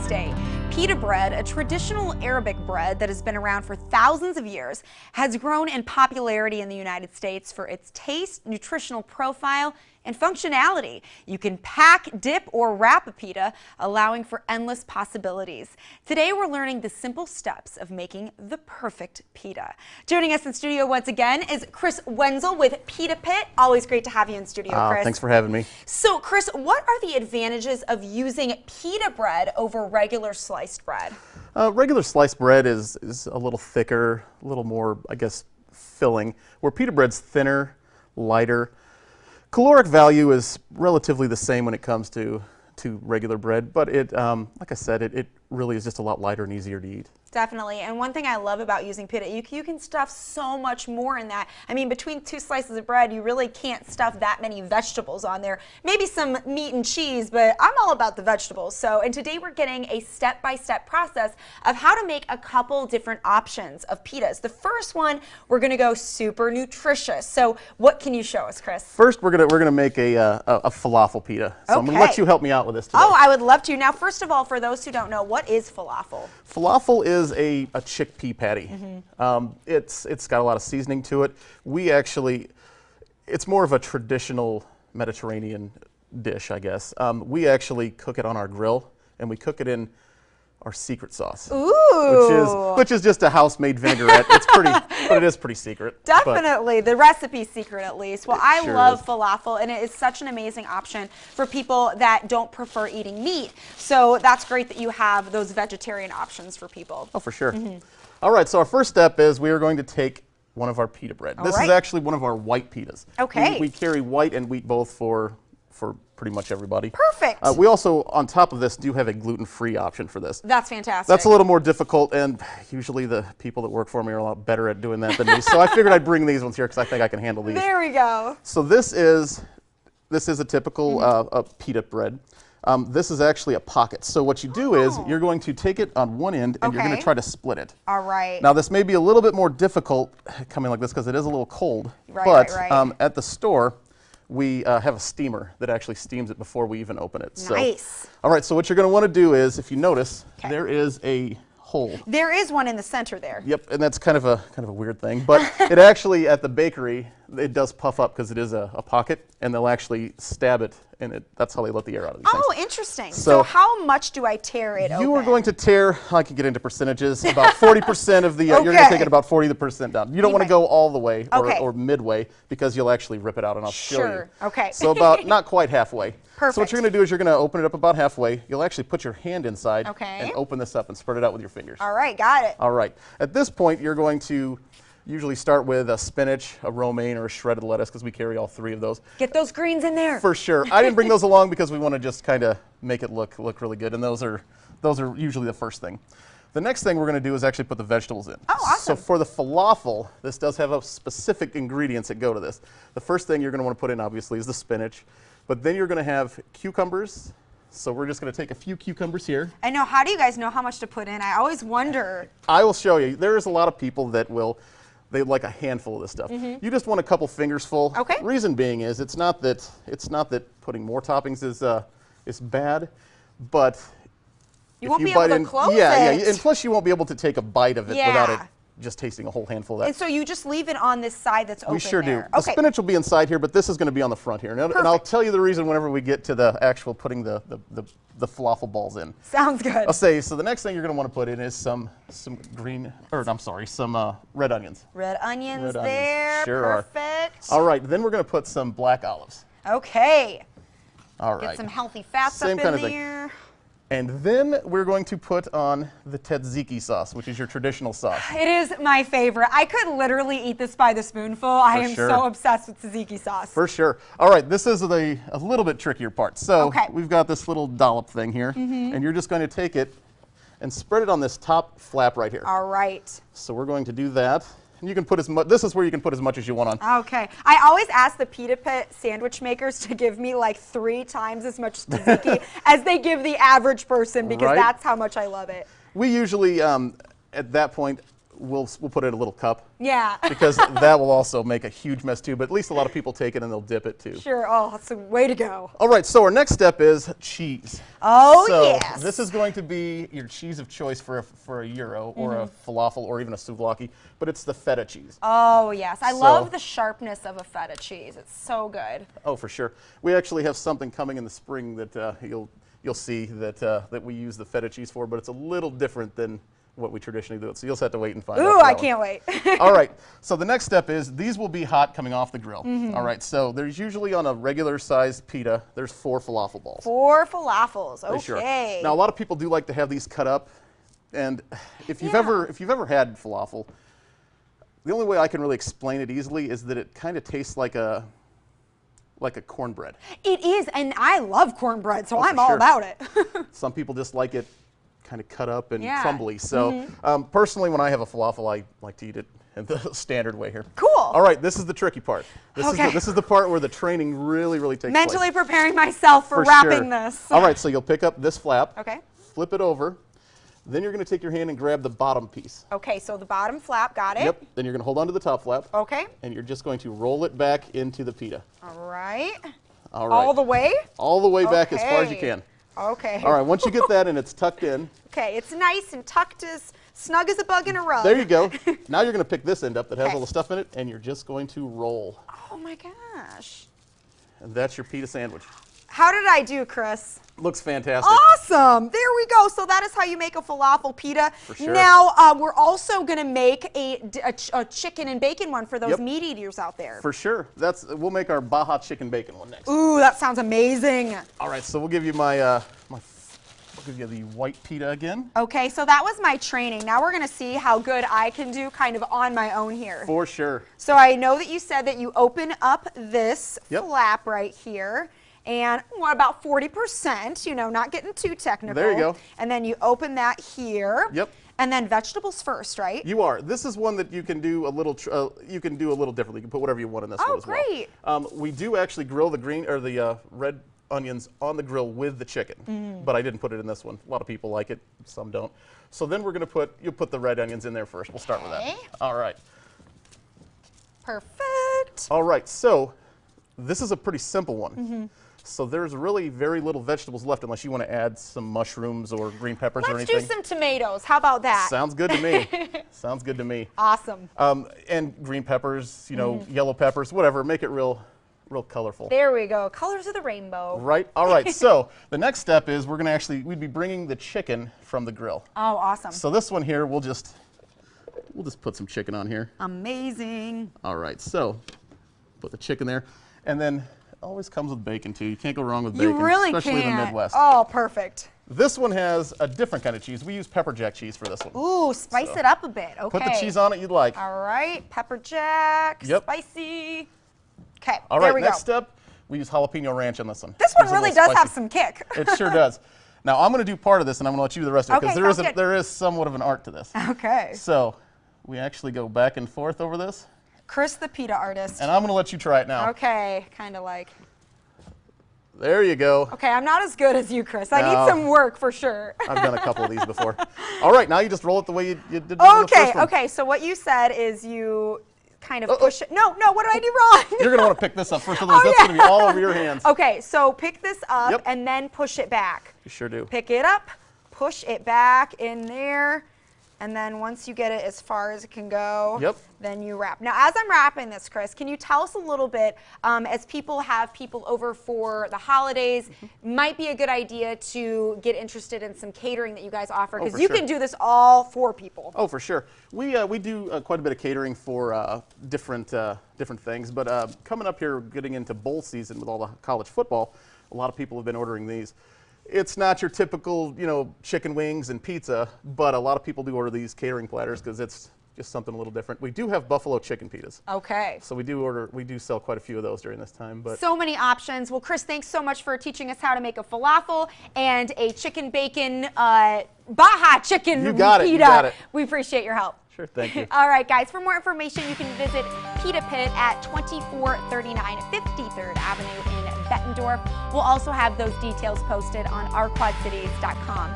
Feast Day. Pita bread, a traditional Arabic bread that has been around for thousands of years, has grown in popularity in the United States for its taste, nutritional profile, and functionality. You can pack, dip, or wrap a pita, allowing for endless possibilities. Today we're learning the simple steps of making the perfect pita. Joining us in studio once again is Chris Wenzel with Pita Pit. Always great to have you in studio, Chris. Thanks for having me. So, Chris, what are the advantages of using pita bread over regular sliced bread? Regular sliced bread is a little thicker, a little more, I guess, filling, where pita bread's thinner, lighter. Caloric value is relatively the same when it comes to regular bread, but it, like I said, it really is just a lot lighter and easier to eat. Definitely, and one thing I love about using pita, you can stuff so much more in that. I mean, between two slices of bread, you really can't stuff that many vegetables on there. Maybe some meat and cheese, but I'm all about the vegetables. So, and today we're getting a step-by-step process of how to make a couple different options of pitas. The first one, we're gonna go super nutritious. So what can you show us, Chris? First, we're gonna make a falafel pita. So I'm gonna let you help me out with this today. Oh, I would love to. Now, first of all, for those who don't know, what is falafel? Falafel is a chickpea patty. It's got a lot of seasoning to it. It's more of a traditional Mediterranean dish, I guess. We actually cook it on our grill, and we cook it in our secret sauce. Ooh. Which is just a house-made vinaigrette. It's pretty, but it is pretty secret. Definitely, the recipe's secret at least. Well, I sure love is. falafel, and it is such an amazing option for people that don't prefer eating meat. So that's great that you have those vegetarian options for people. Oh, for sure. All right, so our first step is we are going to take one of our pita bread. This is actually one of our white pitas. Okay. We carry white and wheat both for pretty much everybody. Perfect. We also, on top of this, do have a gluten-free option for this. That's fantastic. That's a little more difficult, and usually the people that work for me are a lot better at doing that than me. So I figured I'd bring these ones here because I think I can handle these. There we go. So this is a typical pita bread. This is actually a pocket. So what you do is you're going to take it on one end and you're going to try to split it. All right. Now this may be a little bit more difficult coming like this because it is a little cold. Right, but right. At the store, we have a steamer that actually steams it before we even open it. Nice. So, all right, so what you're going to want to do is, if you notice, there is a hole. There is one in the center there. Yep, and that's kind of a weird thing, but it actually, at the bakery, it does puff up because it is a pocket, and they'll actually stab it, and that's how they let the air out of these things. Oh, interesting. So how much do I tear it open? You are going to tear, I can get into percentages, about 40% of the, you're going to take it about 40% down. You don't want to go all the way or midway because you'll actually rip it out, and I'll show you. Okay. So about not quite halfway. Perfect. So what you're going to do is you're going to open it up about halfway. You'll actually put your hand inside and open this up and spread it out with your fingers. All right, got it. All right. At this point, you're going to usually start with a spinach, a romaine, or a shredded lettuce because we carry all three of those. Get those greens in there. For sure. I didn't bring those along because we want to just kind of make it look really good, and those are usually the first thing. The next thing we're going to do is actually put the vegetables in. Oh, awesome. So for the falafel, this does have a specific ingredients that go to this. The first thing you're going to want to put in, obviously, is the spinach, but then you're going to have cucumbers. So we're just going to take a few cucumbers here. I know. How do you guys know how much to put in? I always wonder. I will show you. There's a lot of people that they like a handful of this stuff. You just want a couple fingers full. Okay. Reason being is it's not that putting more toppings is bad, but you if won't you be able bite to in, close yeah, it. and plus you won't be able to take a bite of it without it just tasting a whole handful of that. And so you just leave it on this side that's open. We sure there. do. The spinach will be inside here, but this is going to be on the front here. And I'll tell you the reason whenever we get to the actual putting the falafel balls in. Sounds good. I'll say, so the next thing you're going to want to put in is some red onions. Red onions there. Sure Perfect. All right, then we're going to put some black olives. Okay. All right. Get some healthy fats Same up kind in of there. thing. And then we're going to put on the tzatziki sauce, which is your traditional sauce. It is my favorite. I could literally eat this by the spoonful. I am so obsessed with tzatziki sauce. For sure. All right, this is a little bit trickier part. So we've got this little dollop thing here, and you're just going to take it and spread it on this top flap right here. All right. So we're going to do that. And you can put as much, this is where you can put as much as you want on. Okay. I always ask the Pita Pit sandwich makers to give me like 3 times as much tzatziki as they give the average person because that's how much I love it. We usually, at that point, we'll put it in a little cup. Yeah. Because that will also make a huge mess too, but at least a lot of people take it and they'll dip it too. Sure. Oh, that's a way to go. All right, so our next step is cheese. Oh, so yes. This is going to be your cheese of choice for a gyro or a falafel or even a souvlaki, but it's the feta cheese. Oh, yes. I love the sharpness of a feta cheese. It's so good. Oh, for sure. We actually have something coming in the spring that you'll see that we use the feta cheese for, but it's a little different than what we traditionally do. So you'll just have to wait and find out. Ooh, I can't wait. All right, so the next step is these will be hot coming off the grill. All right, so there's usually on a regular sized pita, there's 4 falafel balls. 4 falafels, okay. Sure. Now a lot of people do like to have these cut up, and if you've ever had falafel, the only way I can really explain it easily is that it kind of tastes like a cornbread. It is, and I love cornbread, so I'm for all sure. about it. Some people just like it kind of cut up and crumbly. So personally, when I have a falafel, I like to eat it in the standard way here. Cool. All right, this is the tricky part. Okay. This is the part where the training really takes place. Mentally preparing myself for wrapping this. All right, so you'll pick up this flap, Okay. flip it over, then you're going to take your hand and grab the bottom piece. Okay, so the bottom flap, got it. Yep, then you're going to hold on to the top flap. Okay. And you're just going to roll it back into the pita. All right. All right. All the way? All the way back as far as you Okay. can. Okay. All right, once you get that and it's tucked in. Okay, it's nice and tucked as snug as a bug in a rug. There you go. Now you're going to pick this end up that has Okay. all the stuff in it, and you're just going to roll. Oh my gosh. And that's your pita sandwich. How did I do, Chris? Looks fantastic. Awesome. There we go. So that is how you make a falafel pita. For sure. Now, we're also going to make a chicken and bacon one for those Yep. meat eaters out there. For sure. We'll make our Baja chicken bacon one next. Ooh, that sounds amazing. All right, so we'll give you I'll give you the white pita again. Okay, so that was my training. Now we're going to see how good I can do kind of on my own here. For sure. So I know that you said that you open up this Yep. flap right here. And what about 40%, not getting too technical. There you go. And then you open that here. Yep. And then vegetables first, right? You are. This is one that you can do a little differently. You can put whatever you want in this one as great. well. We do actually grill the green or the red onions on the grill with the chicken, but I didn't put it in this one. A lot of people like it, some don't. So then you'll put the red onions in there first. We'll start with that. Okay. All right. Perfect. All right, so this is a pretty simple one. So there's really very little vegetables left unless you want to add some mushrooms or green peppers or Let's anything. do some tomatoes. How about that? Sounds good to me. Sounds good to me. Awesome. And green peppers, yellow peppers, whatever. Make it real colorful. There we go. Colors of the rainbow. Right. All right. So the next step is we'd be bringing the chicken from the grill. Oh, awesome. So this one here, we'll just put some chicken on here. Amazing. All right. So put the chicken there, and then it always comes with bacon too. You can't go wrong with bacon, You really especially can't. in the Midwest. Oh, perfect. This one has a different kind of cheese. We use pepper jack cheese for this one. Ooh, spice it up a bit. Okay. Put the cheese on it you'd like. All right. Pepper jack. Yep. Spicy. Okay. All there right. we Next go. step, we use jalapeno ranch on this one. This one Gives it a really little does have spicy. some kick. It sure does. Now I'm going to do part of this, and I'm going to let you do the rest of it Okay, because sounds good. there is somewhat of an art to this. Okay. So we actually go back and forth over this, Chris the pita artist. and I'm going to let you try it now. Okay. Kind of like. There you go. Okay, I'm not as good as you, Chris. I No. need some work for sure. I've done a couple of these before. All right, now you just roll it the way you did with the Okay, first one. okay. So what you said is you kind of push it. No, what did I do wrong? You're going to want to pick this up first, otherwise that's going to be all over your hands. Okay, so pick this up Yep. and then push it back. You sure do. Pick it up, push it back in there, and then once you get it as far as it can go, Yep. then you wrap. Now, as I'm wrapping this, Chris, can you tell us a little bit, as people have people over for the holidays, might be a good idea to get interested in some catering that you guys offer, because for you sure. can do this all for people. Oh, for sure. We do quite a bit of catering for different things, but coming up here, getting into bowl season with all the college football, a lot of people have been ordering these. It's not your typical, chicken wings and pizza, but a lot of people do order these catering platters because it's just something a little different. We do have buffalo chicken pitas. Okay. So we do sell quite a few of those during this time. But So many options. Well, Chris, thanks so much for teaching us how to make a falafel and a chicken bacon, Baja chicken You got it, pita. you got it. We appreciate your help. sure, thank you. All right, guys, for more information, you can visit Pita Pit at 2439 53rd Avenue in Bettendorf. We'll also have those details posted on ourquadcities.com.